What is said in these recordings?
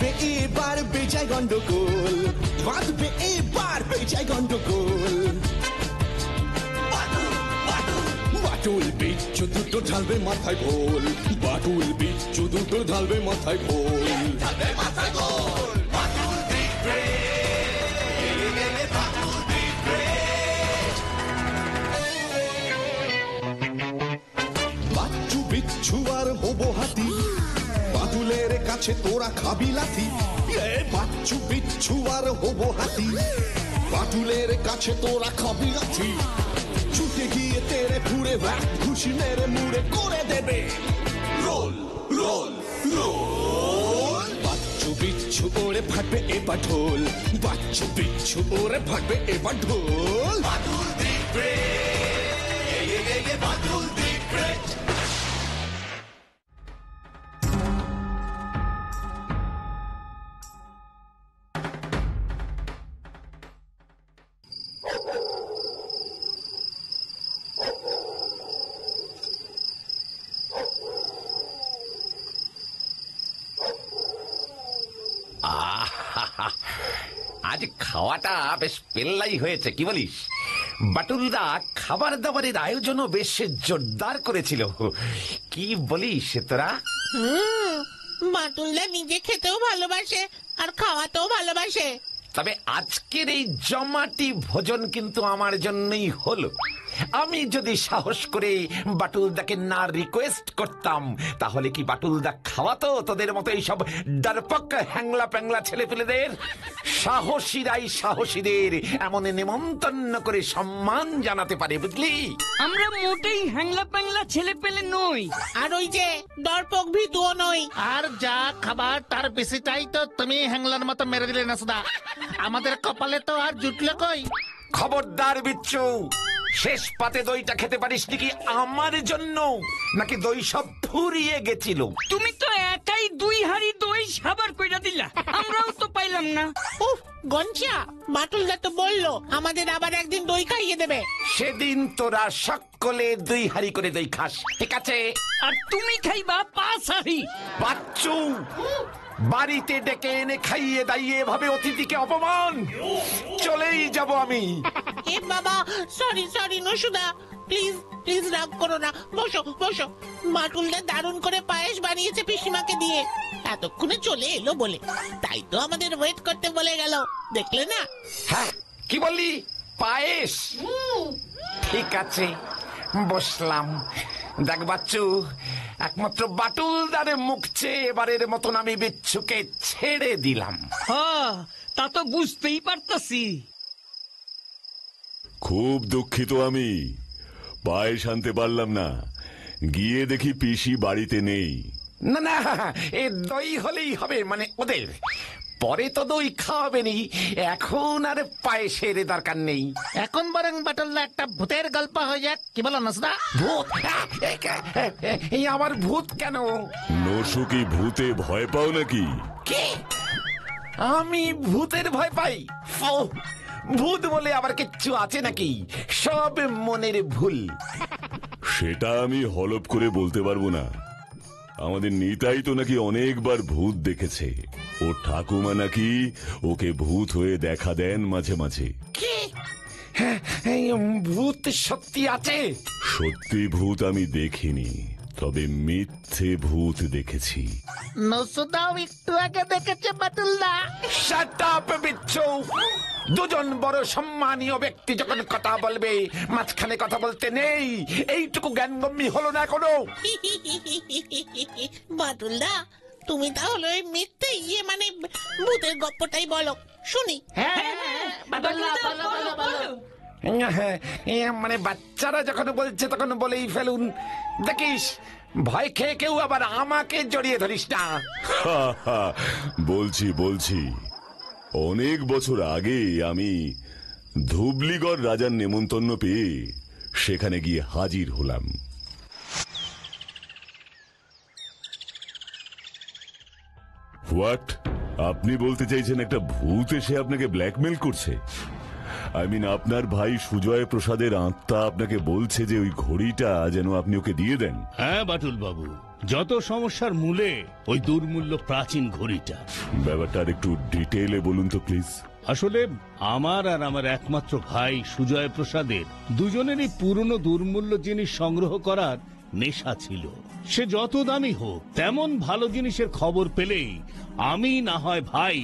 বাঁধবে এবার বেজায় গন্ডগোল, বাঁধবে এবার বেজায় গন্ডগোল। বাটুল বিচ্ছু দুটো ঢালবে মাথায় ভোল, বাটুল বিচ্ছু দুটো ঢালবে মাথায় ভোল। বাচ্চু বিচ্ছু আর হবো হাতি, বাদুলের কাছে তোরা খাবি লাথি। বাচ্চু বিচ্ছু আর হবো হাতি, বাদুলের কাছে তোরা খাবি লাথি। ছুটে গিয়ে তেরে ফুড়ে ঘুষি মেরে মুড়ে করে দেবে রোল রোল রোল। বাচ্চু বিচ্ছু ওরে ফাটবে এবার ঢোল, বাচ্চু বিচ্ছু ওরে ফাটবে এবার ঢোল। বাদুল দিবে বাদুল দিবে। আজ খাওয়াটা বেশ পেল্লাই হয়েছে, কি বলিস? বাটুলদা খাবার দাবারের আয়োজনও বেশ জোরদার করেছিল, কি বলিস তোরা? বাটুলদা নিজে খেতেও ভালোবাসে আর খাওয়াতেও ভালোবাসে। তবে আজকের এই জমাটি ভোজন কিন্তু আমার জন্যই হলো। আমি যদি সাহস করে বাটুলদাকে না রিকোয়েস্ট করতাম, তাহলে কি বাটুলদা খাওয়াতো তোদের মতো এইসব ডারপক হ্যাংলা প্যাংলা ছেলে পেলেদের? সাহসীরাই সাহসীদের এমন নেমন্তন্ন করে সম্মান জানাতে পারে, বুঝলি? আমরা মোটেই হ্যাংলা প্যাংলা ছেলে পেলে নই, আর ওই যে ডরপক ভীতুও নই। আর যা খাবার তার বেশিটাই তো তুমি হ্যাংলার মতো মেরে দিলে না সুদা। আমাদের কপালে তো আর জুটলে কই। খবরদার বিচ্ছু, শেষ পাতে দইটা খেতে পারিস নাকি আমার জন্য, নাকি দই সব ফুরিয়ে গেছিল? তুমি তো একাই 2 হাঁড়ি দই সাবার কইরা দিলা, আমরাও তো পাইলাম না। উফ, গঞ্জা, বাটুলদা তো বললো আমাদের আবার একদিন দই খাইয়ে দেবে। সেদিন তোরা সকলে 2 হাঁড়ি করে দই খাস, ঠিক আছে? আর তুমি খাইবা 5 হাঁড়ি। বাচ্চু, বাড়িতে ডেকে এনে খাইয়ে দাইয়ে ভাবে অতিথিকে অপমান। চলেই যাব আমি। এ বাবা, সরি সরি নসুদা, প্লিজ প্লিজ রাগ করো না। বসো বসো। বাটুলদা দারুণ করে পায়েস বানিয়েছে পিসিমাকে দিয়ে, এতক্ষণে চলে এলো বলে, তাই তো আমাদের ওয়েট করতে বলে গেল, দেখলে না? হ্যাঁ, কি বললি? পায়েস? ঠিক আছে, বসলাম। দেখ বাচ্চু, একমাত্র বাটুলদারে মুখ চেয়ে এবারের মতন আমি বিচ্ছুকে ছেড়ে দিলাম। হ্যাঁ, তা তো বুঝতেই পারতাছি। খুব দুঃখিত, আমি পায়েস আনতে পারলাম না। গিয়ে দেখি পিসি বাড়িতে নেই। না না, এ দই হলেই হবে, মানে ওদের পরে তো দই খাওয়াবেনি, এখন আর পায়েসের দরকার নেই। এখন বরং বাটুলদা একটা ভূতের গল্প হয়ে যাক, কি বলো না সুদা? ভূত? এই আমার ভূত কেন? নসু কি ভূতে ভয় পাও নাকি? কি? আমি ভূতের ভয় পাই? ভূত বলে আবার কিচ্ছু আছে নাকি? সব মনের ভুল। সেটা আমি হলপ করে বলতে পারবো না। আমাদের নিতাই তো নাকি অনেকবার ভূত দেখেছে। ও ঠাকুমা নাকি ওকে ভূত হয়ে দেখা দেন মাঝে মাঝে। কি? ভূত সত্যি আছে? সত্যি ভূত আমি দেখিনি, তবে মিথ্যে ভূত দেখেছি। নসুদাও একটু আগে দেখেছে বাটুলদা। শাট আপ বিচ্ছু! দুজন বড় সম্মানীয় ব্যক্তি যখন কথা বলবে, মাঝখানে কথা বলতে নেই। এইটুকু জ্ঞানগম্যি হলো না এখনো? বাটুলদা, তুমি তাহলে ওই মিথ্যে মানে ভূতের গপ্পটাই বলো, শুনি। মানে বাচ্চারা যখন বলছে তখন বলেই ফেলুন। দেখিস, ভয় খেয়ে কেউ আবার আমাকে জড়িয়ে ধরিস না। বলছি বলছি, অনেক বছর আগে আমি ধুবলিগড় রাজার নেমন্তন্ন পেয়ে সেখানে গিয়ে হাজির হলাম। হোয়াট? আপনি বলতে চাইছেন একটা ভূত এসে আপনাকে ব্ল্যাকমেল করছে? আপনার ভাই সুজয় প্রসাদের আত্মা আপনাকে বলছে যে ওই ঘড়িটা যেন আপনি ওকে দিয়ে দেন। হ্যাঁ বাটুল বাবু, যত সমস্যার মূলে ওই দুর্মূল্য প্রাচীন ঘড়িটা। ব্যাপারটা আর একটু ডিটেইলে বলুন তো প্লিজ। আসলে আমার আর আমার একমাত্র ভাই সুজয় প্রসাদের দুজনেরই পুরনো দুর্মূল্য জিনিস সংগ্রহ করার নেশা ছিল। সে যত দামি হোক তেমন ভালো জিনিসের খবর পেলেই আমি না হয় ভাই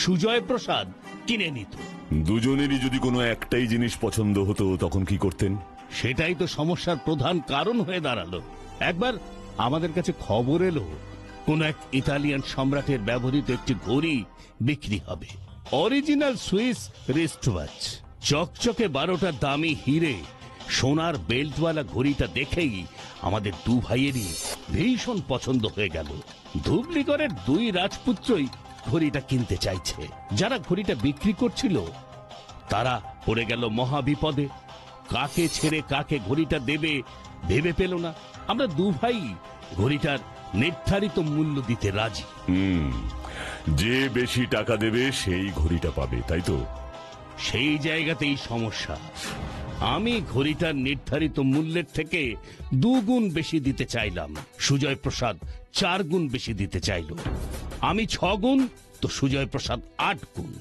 সুজয় প্রসাদ কিনে নিত। দুজনেরই যদি কোনো একটাই জিনিস পছন্দ হতো তখন কি করতেন? সেটাই তো সমস্যার প্রধান কারণ হয়ে দাঁড়ালো। একবার আমাদের কাছে খবর এলো কোন এক ইতালিয়ান সম্রাটের ব্যবহৃত একটি ঘড়ি বিক্রি হবে। অরিজিনাল সুইস রিস্ট ওয়াচ, চকচকে 12টা দামি হিরে সোনার বেল্টওয়ালা ঘড়িটা দেখেই আমাদের দু ভাইয়েরই ভীষণ পছন্দ হয়ে গেল। ধুবলিগড়ের 2 রাজপুত্রই ঘড়িটা কিনতে চাইছে। যারা ঘড়িটা বিক্রি করছিল তারা পড়ে গেল মহা বিপদে। কাকে ছেড়ে কাকে ঘড়িটা দেবে ভেবে পেল না। আমরা দু ভাই ঘড়িটার নির্ধারিত মূল্য দিতে রাজি। যে বেশি টাকা দেবে সেই ঘড়িটা পাবে, তাই তো? সেই জায়গাতেই সমস্যা। আমি ঘড়িটার নির্ধারিত মূল্যের থেকে 2 গুণ বেশি দিতে চাইলাম, সুজয় প্রসাদ 4 গুণ বেশি দিতে চাইল। আমি 6 গুণ, তো সুজয় প্রসাদ 8 গুণ।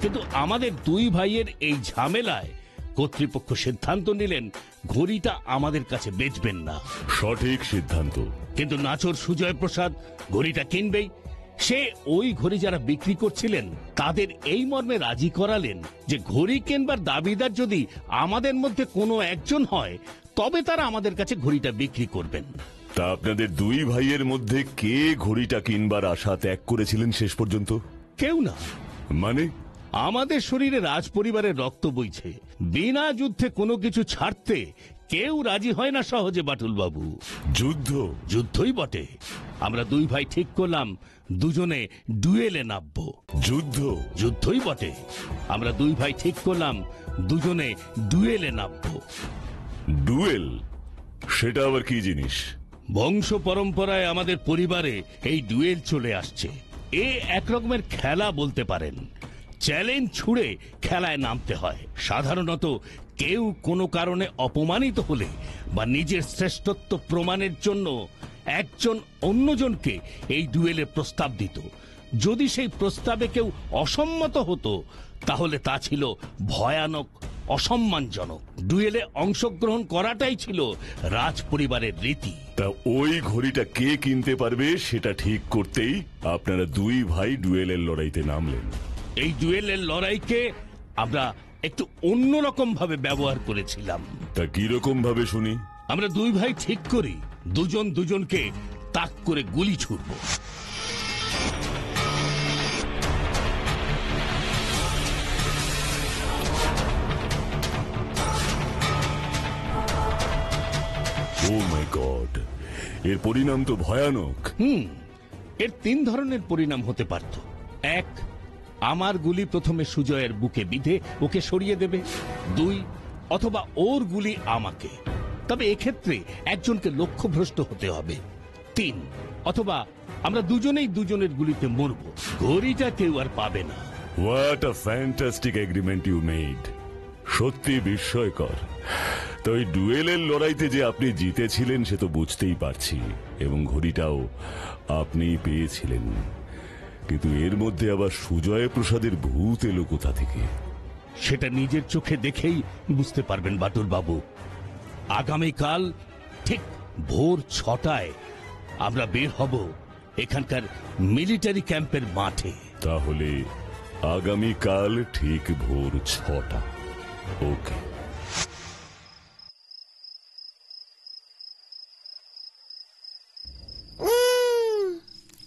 কিন্তু আমাদের 2 ভাইয়ের এই ঝামেলায় কর্তৃপক্ষ সিদ্ধান্ত নিলেন ঘড়িটা আমাদের কাছে বেচবেন না। সঠিক সিদ্ধান্ত। কিন্তু নাচর সুজয় প্রসাদ ঘড়িটা কিনবেই। সে ওই ঘড়ি যারা বিক্রি করছিলেন তাদের এই মর্মে রাজি করালেন যে ঘড়ি কেনবার দাবিদার যদি আমাদের মধ্যে কোনো একজন হয় তবে তারা আমাদের কাছে ঘড়িটা বিক্রি করবেন। তা আপনাদের 2 ভাইয়ের মধ্যে কে ঘড়িটা কিনবার আশা ত্যাগ করেছিলেন শেষ পর্যন্ত? কেউ না। মানে? আমাদের শরীরে রাজ পরিবারের রক্ত বইছে। বিনা যুদ্ধে কোনো কিছু ছাড়তে কেউ রাজি হয় না সহজে বাটুল বাবু। যুদ্ধ? যুদ্ধই বটে। আমরা 2 ভাই ঠিক করলাম দুজনে ডুয়েলে নামবো। যুদ্ধ? যুদ্ধই বটে। আমরা 2 ভাই ঠিক করলাম দুজনে ডুয়েলে নামবো। ডুয়েল? সেটা আবার কি জিনিস? বংশ পরম্পরায় আমাদের পরিবারে এই ডুয়েল চলে আসছে। এ এক রকমের খেলা বলতে পারেন। চ্যালেঞ্জ ছুড়ে খেলায় নামতে হয়। সাধারণত কেউ কোনো কারণে অপমানিত হলে বা নিজের শ্রেষ্ঠত্ব প্রমাণের জন্য একজন অন্যজনকে এই ডুয়েলে প্রস্তাব দিত। যদি সেই প্রস্তাবে কেউ অসম্মত হতো তাহলে তা ছিল ভয়ানক, অসম্মানজনক। ডুয়েলে অংশগ্রহণ করাটাই ছিল রাজ পরিবারের রীতি। তা ওই ঘড়িটা কে কিনতে পারবে সেটা ঠিক করতেই আপনারা 2 ভাই ডুয়েলের লড়াইতে নামলেন। এই ডুয়েলের লড়াইকে আমরা একটু অন্যরকম ভাবে ব্যবহার করেছিলাম। তা কিরকম ভাবে শুনি? আমরা 2 ভাই ঠিক করি দুজন দুজনকে তাক করে গুলি ছুড়ব। ও মাই গড, এর পরিণাম তো ভয়ানক। এর 3 ধরনের পরিণাম হতে পারত। 1, আমার গুলি প্রথমে সুজয়ের বুকে বিঁধে ওকে সরিয়ে দেবে। 2, অথবা ওর গুলি আমাকে। তবে এক্ষেত্রে একজনকে লক্ষ্যভ্রষ্ট হতে হবে। 3, অথবা আমরা দুজনেই দুজনের গুলিতে মরব। ঘড়িটা কেউ আর পাবে না। What a fantastic agreement you made. সত্যি বিস্ময়কর। তো এই ডুয়েলের লড়াইতে যে আপনি জিতেছিলেন সে তো বুঝতেই পারছি, এবং ঘড়িটাও আপনিই পেয়েছিলেন। কিন্তু এর মধ্যে আবার সুজয় প্রসাদের ভূত এলো কোথা থেকে? সেটা নিজের চোখে দেখেই বুঝতে পারবেন বাটুল বাবু। আগামীকাল ঠিক ভোর 6টায় আমরা বের হব এখানকার মিলিটারি ক্যাম্পের মাঠে। তাহলে আগামীকাল ঠিক ভোর 6টা। ওকে।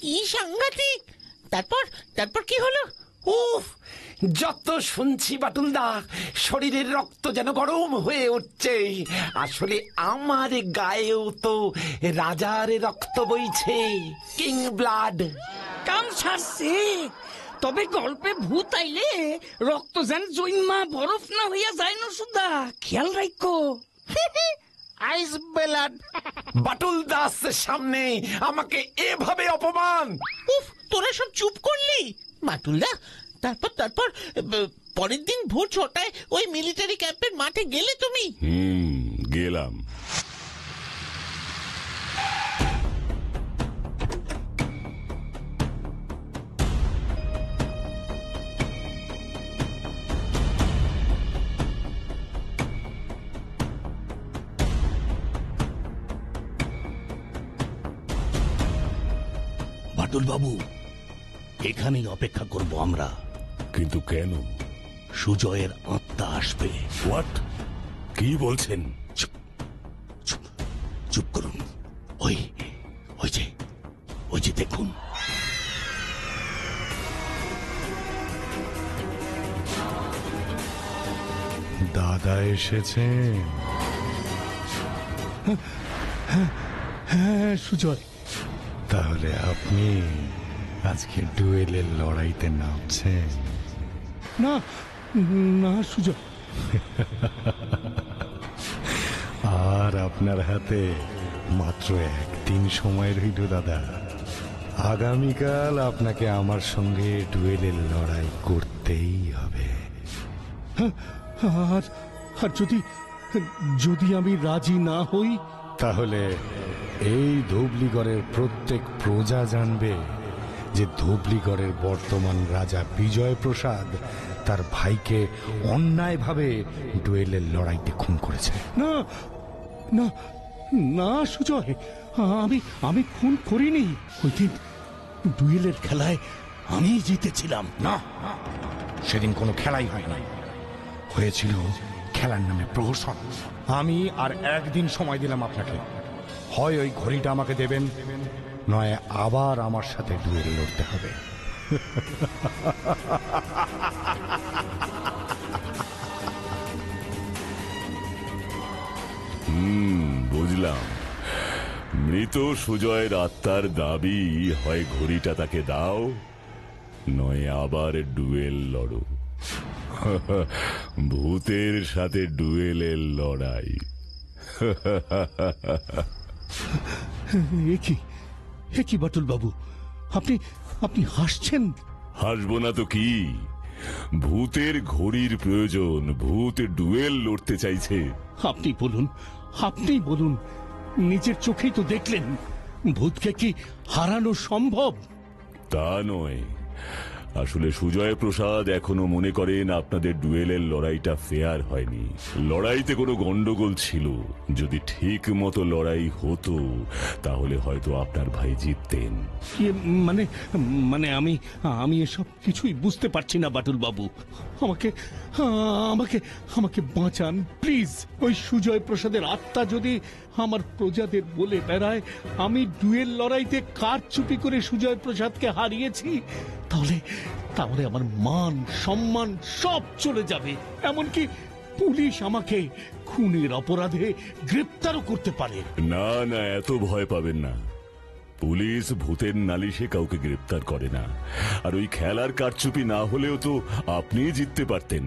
কি সাংঘাতিক! তারপর তারপর কি হলো? উফ, যত শুনছি বাটুলদা শরীরের রক্ত যেন গরম হয়ে উঠছে। আসলে আমার গায়েও তো রাজার রক্ত বইছে, কিং ব্লাড। কাম ছাড়ছে। তবে গল্পে ভূত আইলে রক্ত যেন জৈমা বরফ না হইয়া যায় না সুদা, খেয়াল রাখো। আইস বেলাড। বাটুল দাস সামনে আমাকে এভাবে অপমান! উফ, তোরা সব চুপ করলি? বাটুলদা, তারপর তারপর পরের দিন ভোর 6টায় ওই মিলিটারি ক্যাম্পের মাঠে গেলে তুমি? গেলাম। বাটুল বাবু, এখানেই অপেক্ষা করব আমরা। কিন্তু কেন? সুজয়ের আত্মা আসবে। হোয়াট? কি বলছেন? চুপ চুপ চুপ করুন। ওই যে দেখুন। দাদা এসেছেন? হ্যাঁ সুজয়, তাহলে আপনি আজকে ডুয়েলের লড়াইতে নামছেন? না না সুজয়, আর আপনার হাতে মাত্র একদিন সময় রইল দাদা। আগামীকাল আপনাকে আমার সঙ্গে ডুয়েলের লড়াই করতেই হবে। আর যদি আমি রাজি না হই, তাহলে এই ধুবলিগড়ের প্রত্যেক প্রজা জানবে যে ধুবলিগড়ের বর্তমান রাজা বিজয় প্রসাদ তার ভাইকে অন্যায়ভাবে ডুয়েলের লড়াইতে খুন করেছে। না না না সুজয়, আমি খুন করিনি। ওই দিন ডুয়েলের খেলায় আমি জিতেছিলাম। না, সেদিন কোনো খেলাই হয়নি, হয়েছিল খেলার নামে প্রহসন। আমি আর একদিন সময় দিলাম আপনাকে। হয় ওই ঘড়িটা আমাকে দেবেন, নয় আবার আমার সাথে ডুয়েল লড়তে হবে। বুঝলাম। মৃত সুজয়ের আত্মার দাবি হয় ঘড়িটা তাকে দাও, নয় আবার ডুয়েল লড়ো। ভূতের সাথে ডুয়েলের লড়াই। এ কি বাটুল বাবু, আপনি হাসছেন? হাসবো না তো কি? ভূতের ঘড়ির প্রয়োজন, ভূত ডুয়েল লড়তে চাইছে। আপনি বলুন, নিজের চোখেই তো দেখলেন, ভূতকে কি হারানো সম্ভব? তা নয়, আসলে সুজয় প্রসাদ এখনো মনে করেন আপনাদের ডুয়েলের লড়াইটা ফেয়ার হয়নি। লড়াইতে কোনো গন্ডগোল ছিল। যদি ঠিক মতো লড়াই হতো তাহলে হয়তো আপনার ভাই জিততেন। মানে আমি এসব কিছুই বুঝতে পারছি না বাটুল বাবু। আমাকে বাঁচান প্লিজ। ওই সুজয় প্রসাদের আত্মা যদি আমার প্রজাদের বলে বেড়ায় আমি ডুয়েল লড়াইতে কারচুপি করে সুজয় প্রসাদকে হারিয়েছি, তাহলে আমার মান সম্মান সব চলে যাবে। এমনকি পুলিশ আমাকে খুনের অপরাধে গ্রেপ্তারও করতে পারে। না না, এত ভয় পাবেন না। পুলিশ ভূতের নালিশে কাউকে গ্রেপ্তার করে না। আর ওই খেলার কারচুপি না হলেও তো আপনিই জিততে পারতেন।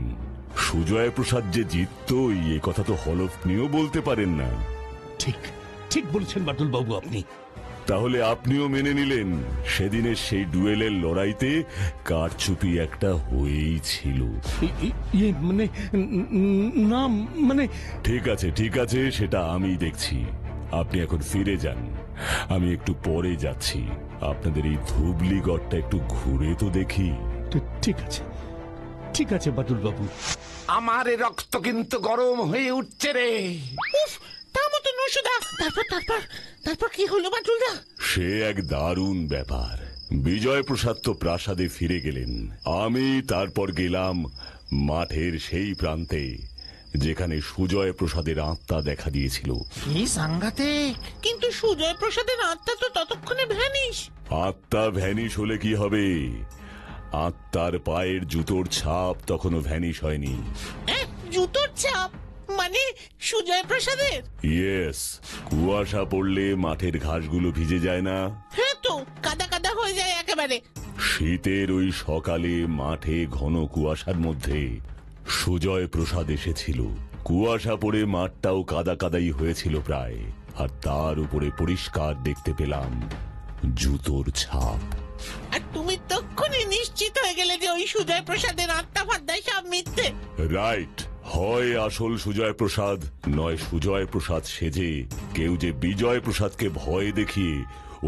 সুজয় প্রসাদ যে জিততো এ কথা তো হলফ নিয়েও বলতে পারেন না। ঠিক বলছেন বাটুল বাবু আপনি। তাহলে আপনিও মেনে নিলেন সেদিনের সেই ডুয়েলের লড়াইতে কারচুপি একটা হয়েই ছিল। ঠিক আছে, সেটা আমি দেখছি। আপনি এখন ফিরে যান, আমি একটু পরে যাচ্ছি। আপনাদের এই ধুবলিগড়টা একটু ঘুরে তো দেখি। ঠিক আছে বাটুল বাবু। আমার রক্ত কিন্তু গরম হয়ে উঠছে রে। থামো তো নসুদা। তারপর কি হলো বাটুলদা? সে এক দারুণ ব্যাপার। বিজয় প্রসাদ তো প্রাসাদে ফিরে গেলেন। আমি তারপর গেলাম মাঠের সেই প্রান্তে যেখানে সুজয় প্রসাদের আত্মা দেখা দিয়েছিল। কি সাংঘাতিক! কিন্তু সুজয় প্রসাদের আত্মা তো ততক্ষণে ভ্যানিশ। আত্মা ভ্যানিশ হলে কি হবে? আত্মার পায়ের জুতোর ছাপ তখনও ভ্যানিশ হয়নি। জুতোর ছাপ মানে সুজয় প্রসাদের? ইয়েস। কুয়াশা পড়লে মাঠের ঘাসগুলো ভিজে যায় না? হ্যাঁ তো, কাদা কাদা হয়ে যায় একেবারে। শীতের ওই সকালে মাঠে ঘন কুয়াশার মধ্যে সুজয় প্রসাদ এসেছিল। কুয়াশা পড়ে মাঠটাও কাদা কাদাই হয়েছিল প্রায়। আর তার উপরে পরিষ্কার দেখতে পেলাম জুতোর ছাপ। আর তুমি তক্ষুনি নিশ্চিত হয়ে গেলে যে ওই সুজয় প্রসাদের আত্মা ফাদ্দায় সব মিথ্যে। রাইট, হয় আসল সুজয় প্রসাদ, নয় সুজয় প্রসাদ সেজে কেউ যে বিজয় প্রসাদকে ভয় দেখিয়ে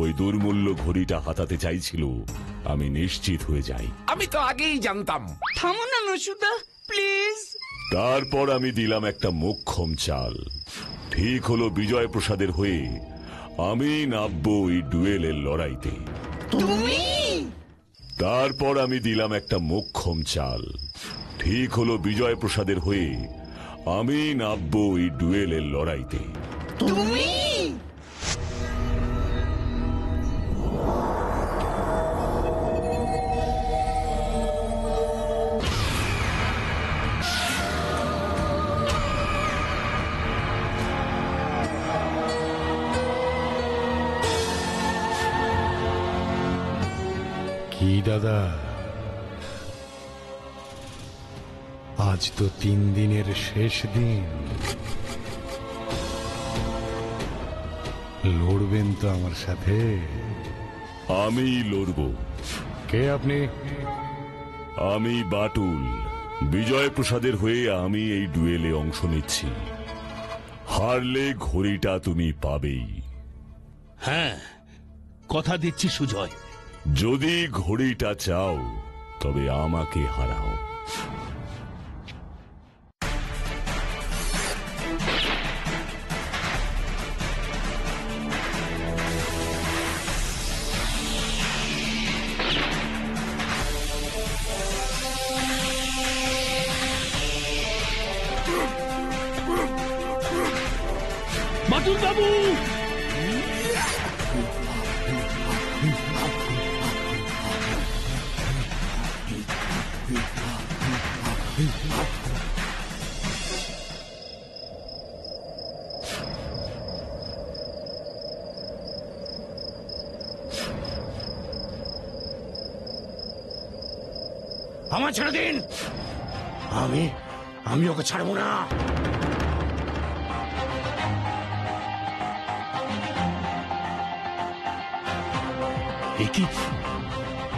ওই দুর্মূল্য ঘড়িটা হাতাতে চাইছিল, আমি নিশ্চিত হয়ে যাই। আমি তো আগেই জানতাম। থামো না নসুদা, প্লিজ। তারপর আমি দিলাম একটা মোক্ষম চাল। ঠিক হলো বিজয় প্রসাদের হয়ে আমি নামবো ওই ডুয়েলের লড়াইতে। তুমি? তারপর আমি দিলাম একটা মোক্ষম চাল। ঠিক হলো বিজয় প্রসাদের হয়ে আমি নামবো ওই ডুয়েলের লড়াইতে। তুমি? কি দাদা, আজ তো 3 দিনের শেষ দিন, লড়বেন তো আমার সাথে? আমি লড়বো। কে আপনি? আমি বাটুল, বিজয় প্রসাদের হয়ে আমি এই ডুয়েলে অংশ নিচ্ছি। হারলে ঘড়িটা তুমি পাবেই। হ্যাঁ, কথা দিচ্ছি সুজয়। যদি ঘড়িটা চাও তবে আমাকে হারাও। বাটুল বাবু! আমার ছেড়ে দিন, আমি ওকে ছাড়বো না।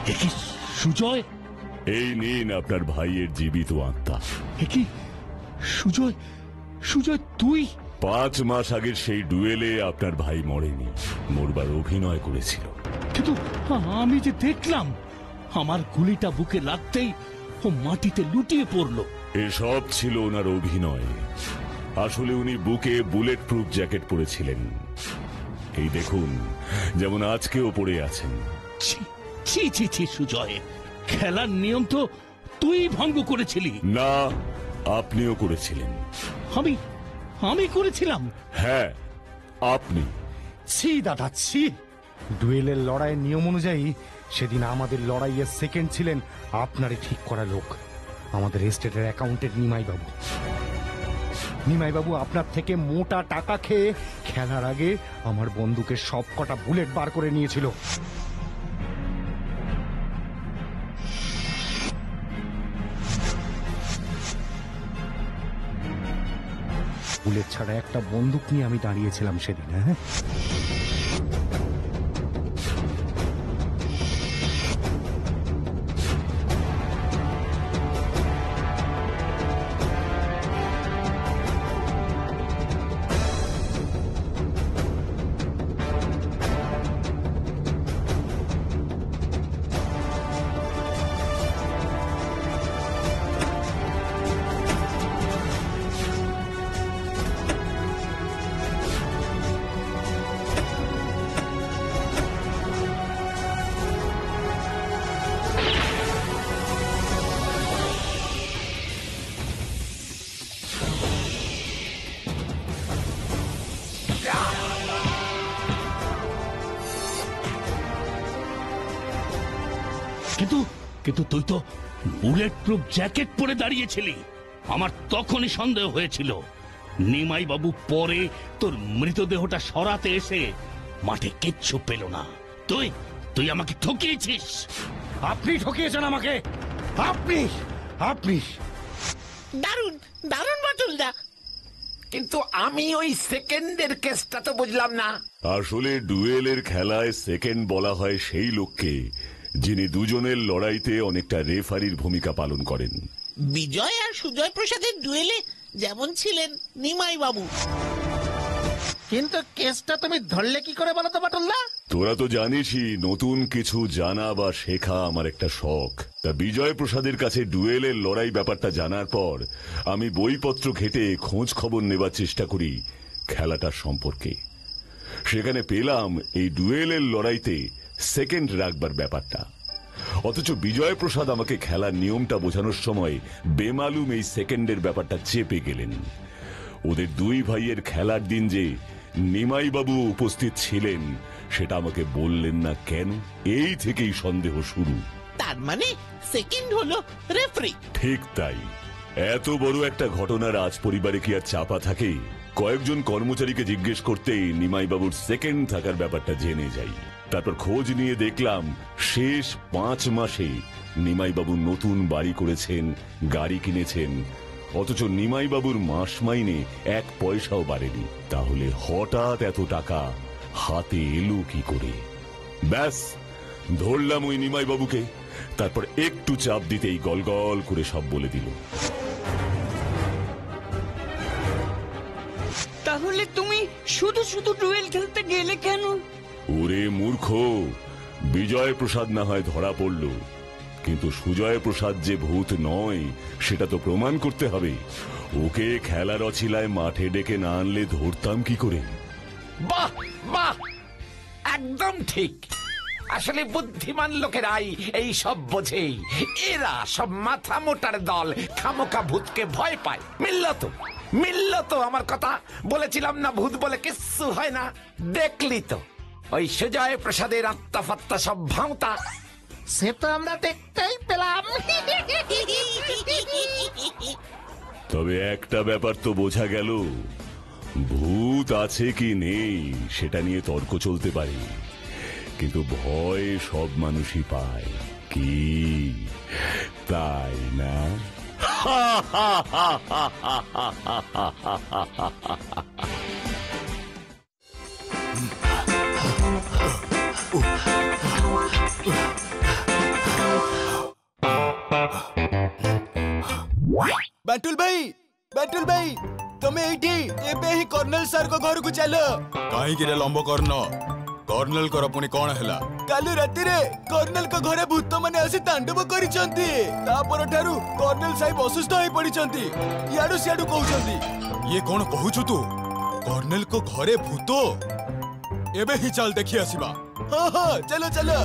একই সুজয়? এই নিন আপনার ভাইয়ের জীবিত আত্মা। একই সুজয়? সুজয় তুই? 5 মাস আগের সেই ডুয়েলে আপনার ভাই মরেনি, মরবার অভিনয় করেছিল। কিন্তু আমি যে দেখলাম, আমার গুলিটা বুকে লাগতেই ও মাটিতে লুটিয়ে পড়লো। এসব ছিল ওনার অভিনয়। আসলে উনি বুকে বুলেট প্রুফ জ্যাকেট পরেছিলেন। এই দেখুন, যেমন আজকেও পরে আছেন। ছি ছি ছি ছি সুজয়, খেলার নিয়ম তো তুই ভঙ্গ করেছিলি। না, আপনিও করেছিলেন। আমি করেছিলাম? হ্যাঁ, আপনি। ছি দাদা, ছি। ডুয়েলের লড়াইয়ের নিয়ম অনুযায়ী সেদিন আমাদের লড়াইয়ের সেকেন্ড ছিলেন আপনারই ঠিক করা লোক, আমাদের এস্টেটের অ্যাকাউন্টেন্ট নিমাই বাবু। নিমাই বাবু আপনার থেকে মোটা টাকা খেয়ে খেলার আগে আমার বন্দুকের সব কটা বুলেট বার করে নিয়েছিল। বুলেট ছাড়া একটা বন্দুক নিয়ে আমি দাঁড়িয়েছিলাম সেদিন। হ্যাঁ, কিন্তু তুই তো বুলেট প্রুফ জ্যাকেট পরে দাঁড়িয়েছিলি। আমার তখনই সন্দেহ হয়েছিল নিমাই বাবু পরে তোর মৃতদেহটা সরাতে এসে মাঠে কিচ্ছু পেল না। তুই আমাকে ঠকিয়েছিস। আপনি ঠকিয়েছেন আমাকে, আপনি। দারুণ দারুণ বাটুলদা। কিন্তু আমি ওই সেকেন্ডের কেসটা তো বুঝলাম না। আসলে ডুয়েলের খেলায় সেকেন্ড বলা হয় সেই লোককে যিনি দুজনের লড়াইতে অনেকটা রেফারির ভূমিকা পালন করেন। বিজয় আর সুজয় প্রসাদের ডুয়েলে যেমন ছিলেন নিমাই বাবু। কিন্তু কেসটা তুমি ধরলে কি করে বলো তো বাটুলদা? তোরা তো জানিসই নতুন কিছু জানা বা শেখা আমার একটা শখ। তা বিজয় প্রসাদের কাছে ডুয়েলের লড়াই ব্যাপারটা জানার পর আমি বইপত্র ঘেটে খোঁজ খবর নেবার চেষ্টা করি খেলাটার সম্পর্কে। সেখানে পেলাম এই ডুয়েলের লড়াইতে সেকেন্ড রাখবার ব্যাপারটা। অথচ বিজয় প্রসাদ আমাকে খেলার নিয়মটা বোঝানোর সময় বেমালুম এই সেকেন্ডের ব্যাপারটা চেপে গেলেন। ওদের দুই ভাইয়ের খেলার দিন যে নিমাই বাবু উপস্থিত ছিলেন সেটা আমাকে বললেন না কেন? এই থেকেই সন্দেহ শুরু। তার মানে সেকেন্ড হলো রেফারি। ঠিক তাই। এত বড় একটা ঘটনার আজ পরিবারে কি আর চাপা থাকে? কয়েকজন কর্মচারীকে জিজ্ঞেস করতেই নিমাই বাবুর সেকেন্ড থাকার ব্যাপারটা জেনে যাই। তারপর খোঁজ নিয়ে দেখলাম শেষ 5 মাসে নিমাই বাবু নতুন বাড়ি করেছেন, গাড়ি কিনেছেন, অথচ নিমাই বাবুর মাস মাইনে 1 পয়সাও বাড়েনি। তাহলে হঠাৎ এত টাকা হাতে এলো কি করে? ব্যাস ধরলাম ওই নিমাই বাবুকে। তারপর একটু চাপ দিতেই গলগল করে সব বলে দিল। তাহলে তুমি শুধু শুধু ডুয়েল খেলতে গেলে কেন? ওরে মূর্খ, বিজয় প্রসাদ না হয় ধরা পড়ল, কিন্তু সুজয় প্রসাদ যে ভূত নয় সেটা তো প্রমাণ করতে হবে। ওকে খেলার অছিলায় মাঠে ডেকে না আনলে ধরতাম কি করে? বাহ বাহ, একদম ঠিক। আসলে বুদ্ধিমান লোকেরাই এই সব বোঝে। এরা সব মাথা মোটার দল খামোকা ভূতকে ভয় পায়। মিলল তো আমার কথা। বলেছিলাম না ভূত বলে কিচ্ছু হয় না। দেখলি তো ওই সুজয় প্রসাদের আত্মাফাত্তা সব ভাঁওতা। সে তো আমরা দেখতেই পেলাম। তবে একটা ব্যাপার তো বোঝা গেল, ভূত আছে কি নেই সেটা নিয়ে তর্ক চলতে পারে, কিন্তু ভয় সব মানুষই পায়, কি তাই না? বাটুল ভাই তুমি এইটি এবে হি কর্নেল স্যার को घर को चलो। काहे रे लंब कर्ण कर्नल कर पुनी कोन हैला? काली राती रे कर्नेल को घरे भूत माने आसी तांडव करिसंती। तापर ठारू कर्नेल साहेब असुस्थ होई पडिसंती। याडू सियाडू कहउसंती। ये कोन कहूछु तू? कर्नल को घरे भूत? एबे ही चल देखि आसीबा। हां चलो चलो।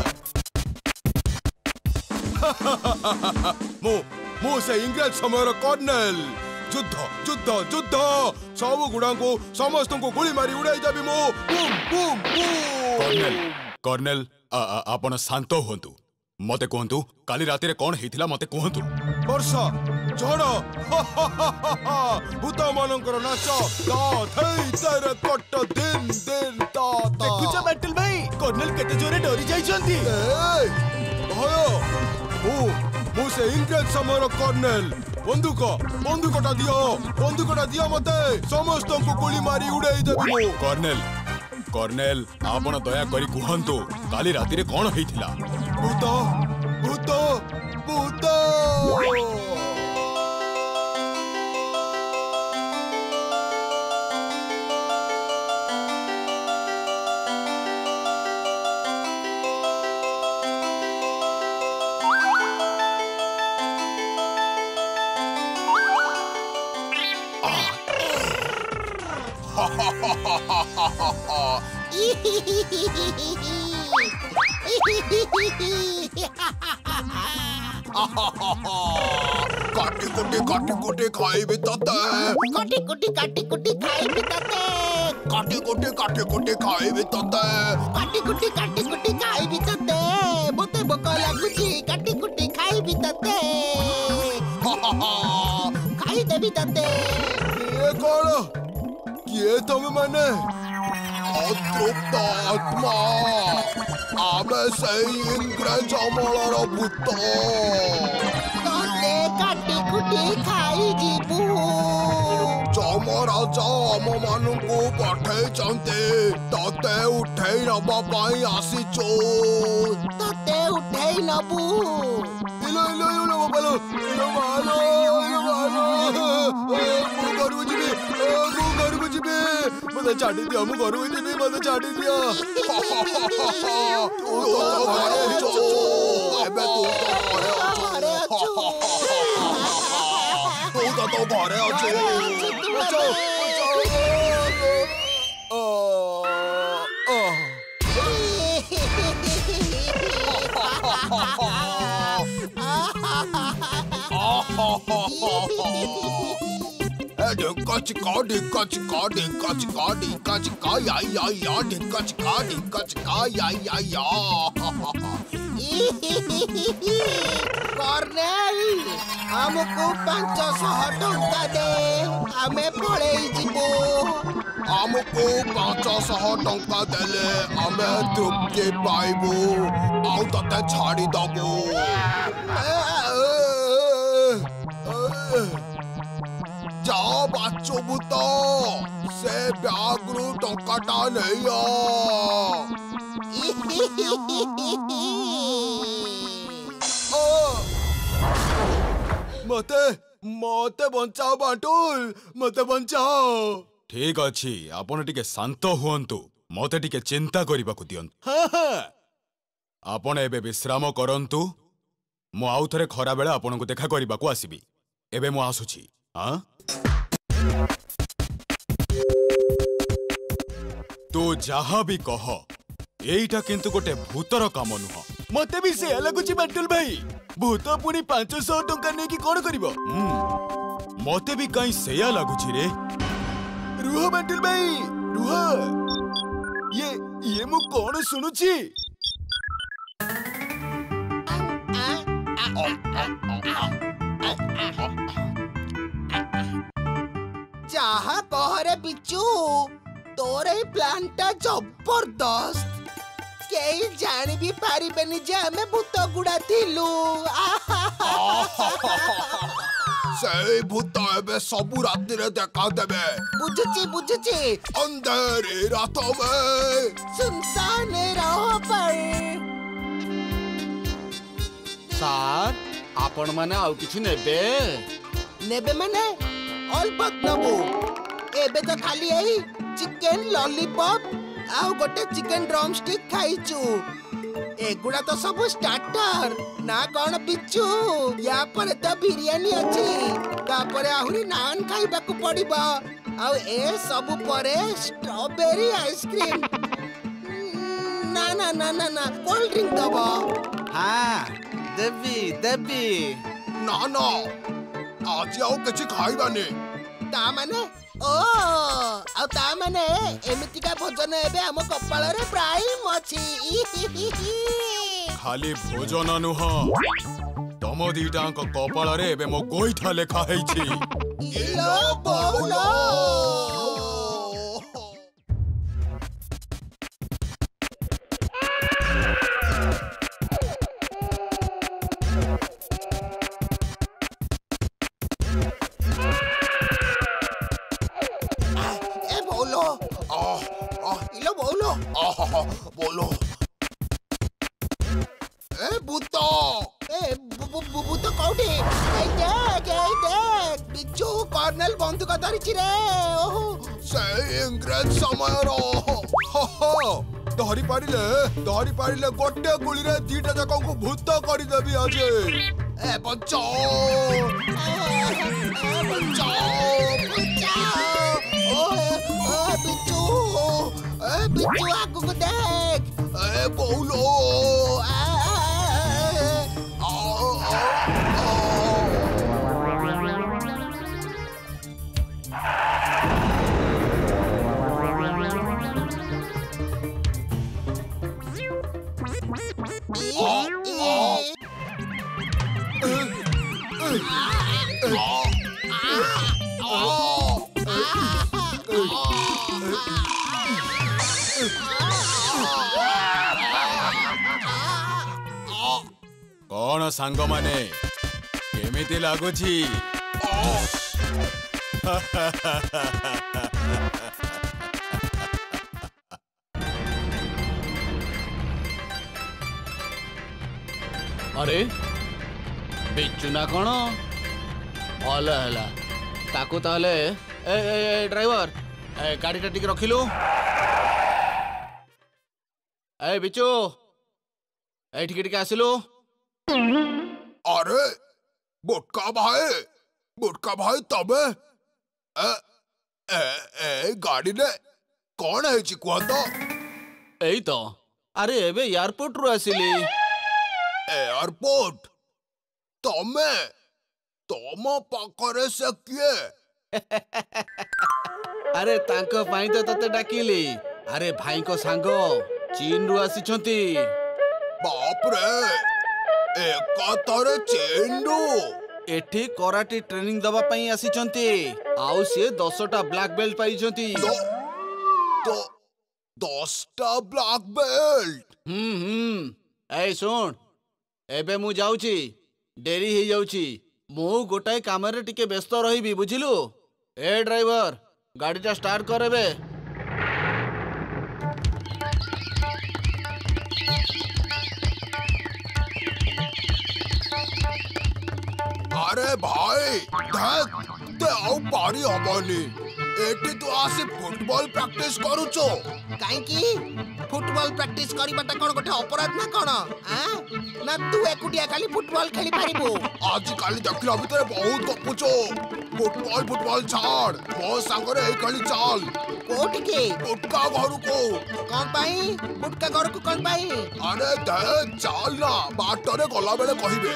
मो से इंग्रज समय कर्नल युद्ध युद्ध युद्ध सब गुड़ा को समस्त को गोली मारी उड़ाई देबी मो। Boom boom boom. कर्नल आपण शांत होंतु, मते कहंतु काली राती रे कोन हेतिला मते कहंतु। वर्षा झड़ भूत मानकर नाच ता थई तेरे कट दिन दिन ता देखुछ बैटल भाई कर्नल केते जोरे डरी जाइछंती। भय मो से इंग्रज समय कर्नल बंदूकटा दियो मते समस्त को गोली मारी उड़ाई देबी मो। कर्नल आपण दया करी कहंतु काली राती रे कोन हेतिला? भूत भूत भूत। काटी कुटी खाइबे तते। কাটি কুটি খাইবি তাতে। काटी कुटी खाइबे तते। কাটি কুটি খাইবি তাতে। মতে বকা লাগুছি কাটি কুটি খাইবি তাতে। খাই দেবি তাতে। ये कौन किए तुम मैंने? अतृप्त आत्मा आमे से इंग्रज अमलर भूत। তোতে কাটি কুটি খাই ଯିବୁ। ଯମରାଜ ଆମମାନଙ୍କୁ ପଠେଇଛନ୍ତି ତତେ ଉଠେଇ ନବା ପାଇଁ ଆସିଛୁ। ତତେ ଉଠେଇ ନବୁ। ଇଲୋ ଇଲୋ ଇଲୋ ବାଲୋ ଇଲୋ ବାଲୋ ଇଲୋ ବାଲୋ ମୁଁ ଘରକୁ ଯିବି ମୁଁ ଘରକୁ ଯିବି ମତେ ଛାଡି ଦିଅ ମୁଁ ଘରକୁ ଯିବି ମତେ ଛାଡି ଦିଅ ତୁ ତ ଘରେ ଅଛୁ ଏବେ ତୁ ତ ଘରେ ଅଛୁ ତୁ ତ ଘରେ ଅଛୁ ढिंका चिका ढिंका चिका ढिंका चिका ढिंका चिका या ढिंका चिका या कर्नेल हमको 500 टंका दे हमें पड़े जीवो हमको 500 टंका देले हमें तृप्ति पाइबू आउ तते छाड़ी दबू जाओ बाचो बुतो से ब्यागरू टंकाटा नहीं मते मते बंचाओ बाटुल मते बंचाओ ठीक अछि आपण टिके शांत हुअंतु मते टिके चिंता करिबाकु दियंतु हां हां आपण एबे विश्राम करंतु मु आउ थरे खरा बेला आपनकु देखा करिबाकु आसीबी एबे मु आसुछि हां तो जहा भी कह एटा किंतु गोटे भूतर काम नुह मते भी से लगुची बाटुल भाई भूत पुणी 500 टंका ने की कोन करिवो मते भी कहीं सेया लगुची रे रुह बाटुल भाई रुह ये मु कोन सुनुची जहा कह रे बिचू तोर ए प्लान टा जबरदस्त केई जानी भी पारिबेनी जे हमें भूत गुड़ा थिलु से भूत एबे सबु राति रे देखा देबे बुझुची अंधेरे रातों में सुनसान राह पर सार आपण माने आउ किछि नेबे माने अलबत नबू एबे तो खाली एही चिकन लॉलीपॉप आउ गोटे चिकन ड्रम स्टिक खाइचू एगुड़ा तो सब स्टार्टर ना कौन पिचू या पर तो बिरयानी अछि तापरे आहुरी नान खाइबाकू पड़िबा आउ ए सब परे स्ट्रॉबेरी आइसक्रीम ना ना ना ना ना कोल्ड ड्रिंक दबो हां देबी ना ना आज आउ किछि खाइबानी ता माने ओ आ ता माने एमितिका भोजन एबे हम कपाल रे प्राइम अछि खाली भोजन नुह तम दीटा कपाल रे एबे मो गोइठा लेखा हैछि इलो बोलो बोलो ए भूत भूत कौटी देख बिच्छू कर्नल बंदूक धरिछि रे ओहो से इंग्रेज समय रो धरी पारिले गोटे गुली रे दीटा जक को भूत करि देबी आज ए बचाओ बिच्छू आगु को देख ए बोलो कौन सांग माने केमिति लागुची अरे बिचु ना कौन भल है ताकू ताले ए ड्राइवर गाड़ी टा टिक रखिलु ए बिचु ए टिके आसिलु अरे बुटका भाई तबे गाड़ी रे कौन है चिकुआ तो एई तो अरे एबे एयरपोर्ट रु आसिली एयरपोर्ट तमे तम पाखरे से किए अरे तांको पाई तो तते डाकिली अरे भाई को सांगो चीन रु आसीछंती बाप रे एकातरे चीन रु एठी कराटे ट्रेनिंग दबा पई आसीछंती आउ से 10टा ब्लैक बेल्ट पाइछंती तो 10टा ब्लैक बेल्ट ए सुन एबे मु जाउची डेरी ही जाउची मु गोटाए काम रे टिके व्यस्त रहिबी बुझिलु ए ड्राइवर गाड़ीटा स्टार्ट कर एबे अरे भाई देख ते आउ पारी हबनी एठी तू आसी फुटबॉल प्रैक्टिस करूचो काई की फुटबॉल प्रैक्टिस करिबाटा कोन गोटे अपराध ना कोन ना तू एकुटिया खाली फुटबॉल खेली पारिबो आज काली देखला भीतर बहुत गपुचो फुटबॉल छाड़ मो संगरे ए खाली चाल कोठी के बुटका घर को कोन पाई बुटका घर को कोन पाई अरे दे चाल ना बाटरे गला बेले कहिबे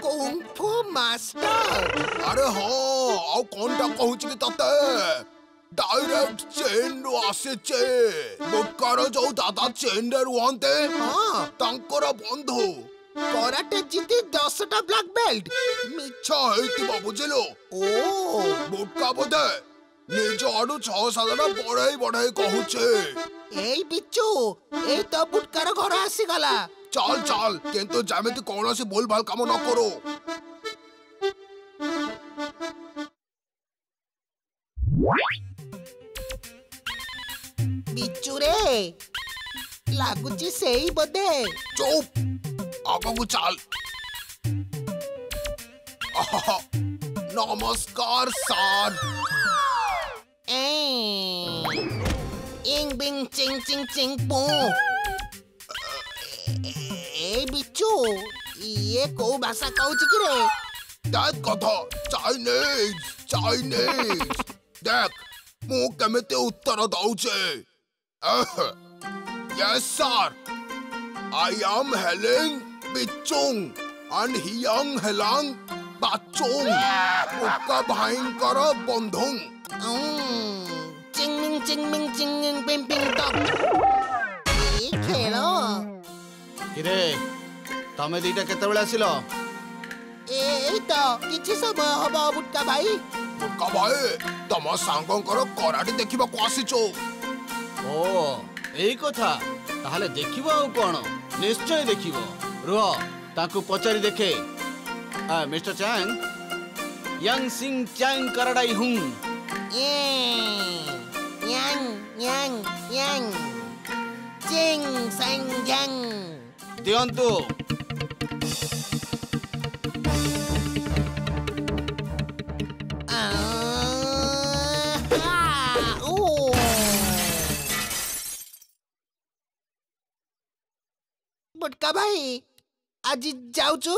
कुंग फू मास्टर अरे हाँ आउ कोनटा कहूची कि तते डायरेक्ट चेन रु आसेचे बुटकार जो दादा चेन रे रुहंते हां तांकर बंधु कराटे जीती 10टा ब्लैक बेल्ट मिच्छा हेतिबा बुझिलो ओ बुटका बोधे निज आडू 6-7टा बढ़ाई कहूचे एई बिच्चू एई तो बुटकार घर आसी गला चाल किंतु जामेती कौन सी भूल भाल काम न करो बिच्चू रे लागुची सेई बोधे चुप आगो को चाल नमस्कार सर इंग बिंग चिंग चिंग चिंग पू ए बिच्चू ये को भाषा कहूची कि रे देख कथा चाइनीज देख मु केमिते उत्तर दउचे यस सर आई एम हेलिंग बिचुंग एंड हियांग हेलांग बाचुंग उका भयंकर बंधुंग चिंगमिंग चिंगमिंग पिंग पिंग टक ए खेलो किरे तमे दीटा केते बेला आसिलो ए तो किछि समय हबो बुटका भाई तम सांगकर कराटे देखिबा को आसीचो ओ एई कथा ताहले देखिबो आ कोन निश्चय देखिबो रुह ताकू पचारी देखे मिस्टर चांग यांग सिंह चांग कराडाई हुं yang चिंग संग जंग दियंतु बुटका भाई आज जाउचु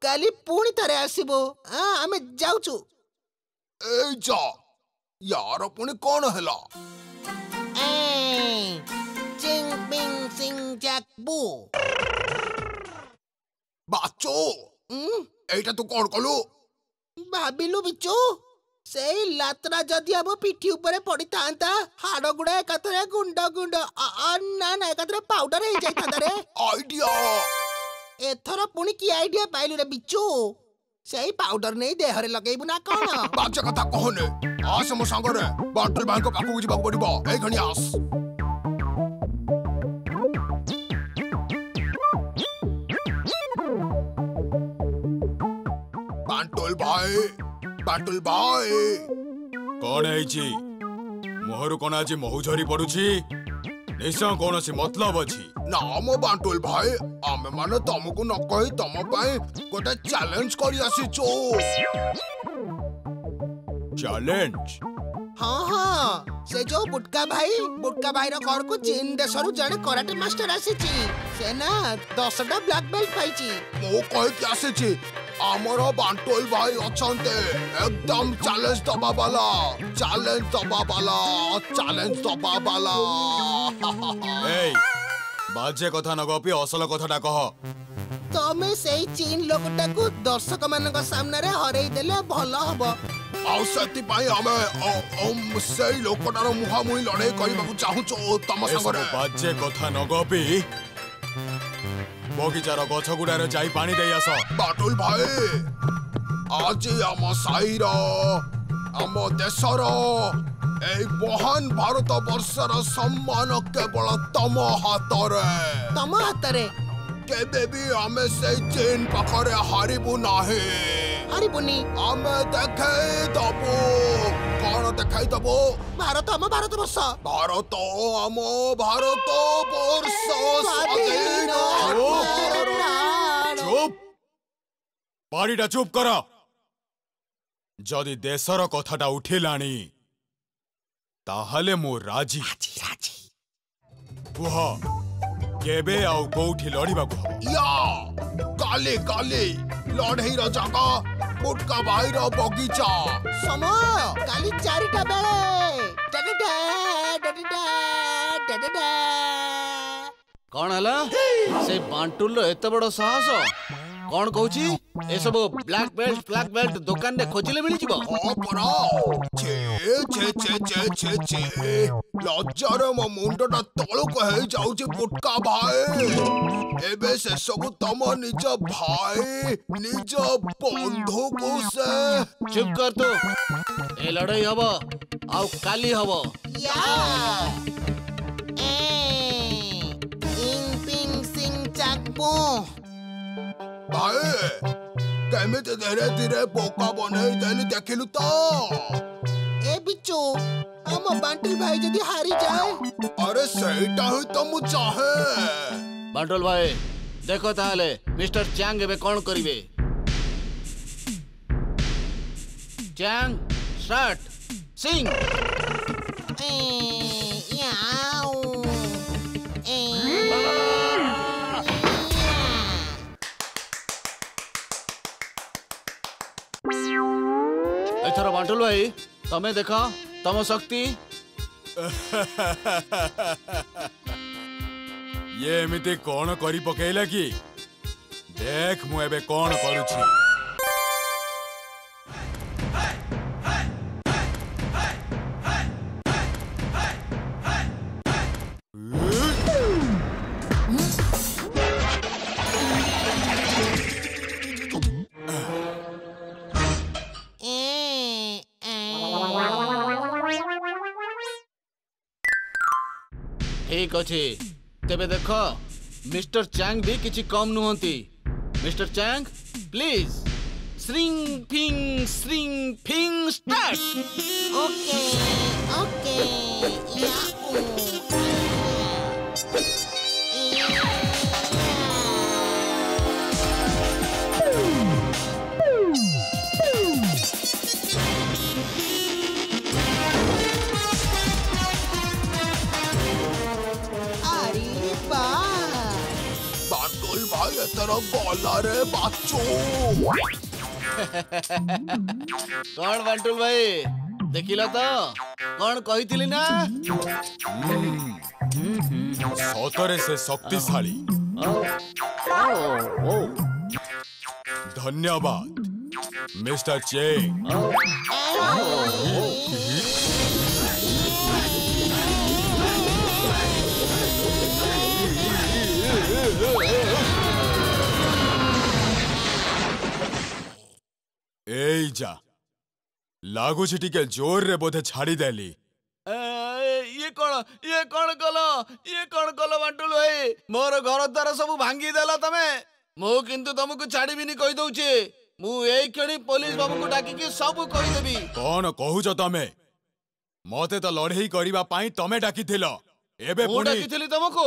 काली पुणी थरे आसीबो आमे जाउचु ए जा यार पुणी कोन हला चिंग बिंग सिंग जैक बू बाचो एटा तू कोन कलु भाबिलु बिचू सेई लात्रा जदी अब पिठी ऊपर पड़ी थांता हाड़ गुड़ा एकाथरे गुंड गुंड ना ना एकाथरे पाउडर हे जाई थांता रे आइडिया एथरा पुणी की आइडिया पाइलु रे बिचू सेई पाउडर नै देहरे लगेइबु ना कोन बाचा कथा कहने आस मो संगरे बाटल भाई को पाकु जिबाक पड़िबो ए खणी आस बाटल भाई कौन है जी मोहरु कोन आज महु झरी पडुची निश्चय कौन सी मतलब अच्छी ना मो बांटुल भाई आमे माने तुमको न कही तुम पाए गोटे चैलेंज करी आसीचो चैलेंज हाँ हाँ से जो बुटका भाई रो घर को चीन देशरू जड़े कराटे मास्टर आसीची से ना 10टा ब्लैक बेल्ट पाइची मो कह के आसीची आमर बांटुल भाई अछंते एकदम चैलेंज दबा बाला ए बाजे कथा न गपी असल कथाटा कह तमे सेई चीन लोकटा को दर्शक मानक सामने रे हरेई देले भलो हबो आउ सती पाई आमे सेई लोकटार मुहामुही लड़ाई करबाकू चाहूचो तम संगरे बाजे कथा न गपी बगीचार गछ गुड़ारे जाई पानी दे आस बाटुल भाई आज आम साईर आम देशर ए महान भारत वर्षर सम्मान केवल तम हाथ केबे भी आमे से चीन पाखरे हारिबु नाही हारिबुनी आमे देखाई दबो कौन देखाई दबो भारत आम भारत वर्ष भारत आम भारत वर्ष स्वाधीन चुप पारिटा चुप कर जदि देशर कथाटा उठिलानी ताहले मो राजी कुह केबे आउ कोठी लड़ीबाकू या काले काले लड़ई रो जगा बुटका भाई रो बगीचा समय काली 4टा बेले कौन हला से बांटुल रो एते बड़ साहस कौन कहूची ए सब ब्लैक बेल्ट दुकान रे खोजिले मिली जीवो ओ परा छे लज्जार मो मुंडटा तळु कहे जाउची बुटका भाई एबे से सब तम निज भाई निज बंधु को से चुप कर तू ए लड़ाई हबो आउ काली हबो या इंग पिंग सिंग चाकपो भाई केमिति धीरे धीरे बोका बनै देली देखिलु तो ए बिच्चू हम बांटुल भाई जदी हारी जाए अरे सेटा ही तो मु चाहे बांटुल भाई देखो ताले मिस्टर चांग एबे कोन करिवे चांग स्टार्ट सिंग एथर बांटुल भाई तमे देखा तम शक्ति ये एमिति कौन करी पकेला की देख मु एबे कौन करूछी ठीक अच्छे तेबे देखो मिस्टर चांग भी किसी कम नुहंती मिस्टर चांग प्लीज स्ट्रिंग फिंग स्टार्ट ओके ओके तेरा गला रे बाचो कौन बांटुल भाई देखिला तो कौन कहिथिली ना सतरे से शक्तिशाली धन्यवाद मिस्टर चेंग जा लागुଛି ଟିକେ ଜୋରରେ ବୋଧେ ଛାଡ଼ି ଦେଲି ये कौन कलो बांटुल भाई मोर घर द्वार सब भांगी देला तमे मु किंतु तुमको छाड़ी भी नहीं कहि दउछे मु एई केणी पुलिस बाबू को डाकी के सब कहि देबी कौन कहूछ तमे मते तो लड़ाई करिबा पाई तमे डाकी थिलो ଏବେ ମୁଁ ପୁଣି ଡାକିଥିଲି ତମକୁ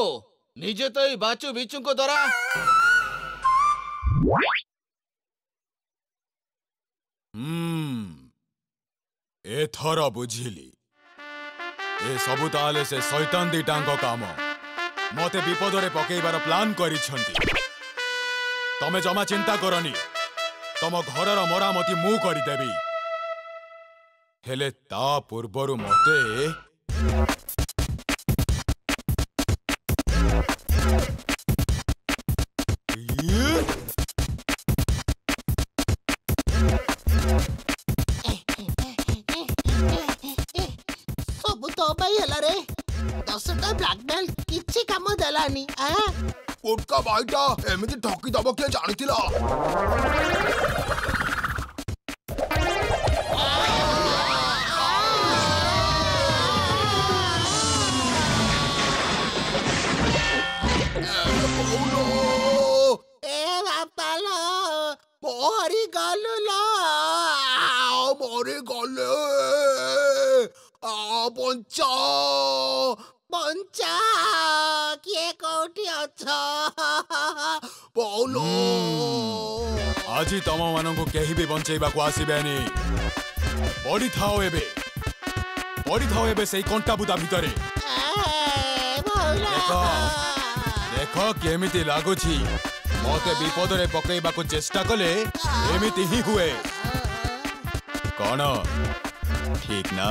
ନିଜେ ତ ଏଇ ବାଚୁ ବିଚୁଙ୍କ ଦ୍ୱାରା ଏଥର ବୁଝିଲି ଏ ସବୁ ତାହେଲେ ସେ ଶୈତାନ ଦିଟାଙ୍କ କାମ ମତେ ବିପଦରେ ପକେଇବାର ପ୍ଲାନ୍ କରିଛନ୍ତି। ତମେ ଜମା ଚିନ୍ତା କରନି, ତମ ଘରର ମରାମତି ମୁଁ କରିଦେବି। ହେଲେ ତା ପୂର୍ବରୁ ମତେ ସବୁ ତୋ ପାଇଁ ହେଲା ରେ। 10ଟା ବ୍ଲାକ୍ ବେଲ୍ଟ କିଛି କାମ ଦେଲାନି। ଉଟକା ଭାଇଟା ଏମିତି ଠକି ଦବ କିଏ ଜାଣିଥିଲା? ଏ ବାପାଲ ମରି ଗଲୁ ଲୋ। ମରିଗଲେ ବଞ୍ଚା ବଞ୍ଚା କିଏ କୋଉଠି ଅଛ? ପଉଲୋ ଆଜି ତମ ମାନଙ୍କୁ କେହି ବି ବଞ୍ଚେଇବାକୁ ଆସିବେନି। ପଡ଼ିଥାଅ ଏବେ ସେଇ କଣ୍ଟା ବୁଦା ଭିତରେ। ଦେଖ କେମିତି ଲାଗୁଛି। ମତେ ବିପଦରେ ପକେଇବାକୁ ଚେଷ୍ଟା କଲେ ଏମିତି ହିଁ ହୁଏ। କଣ ଠିକ ନା?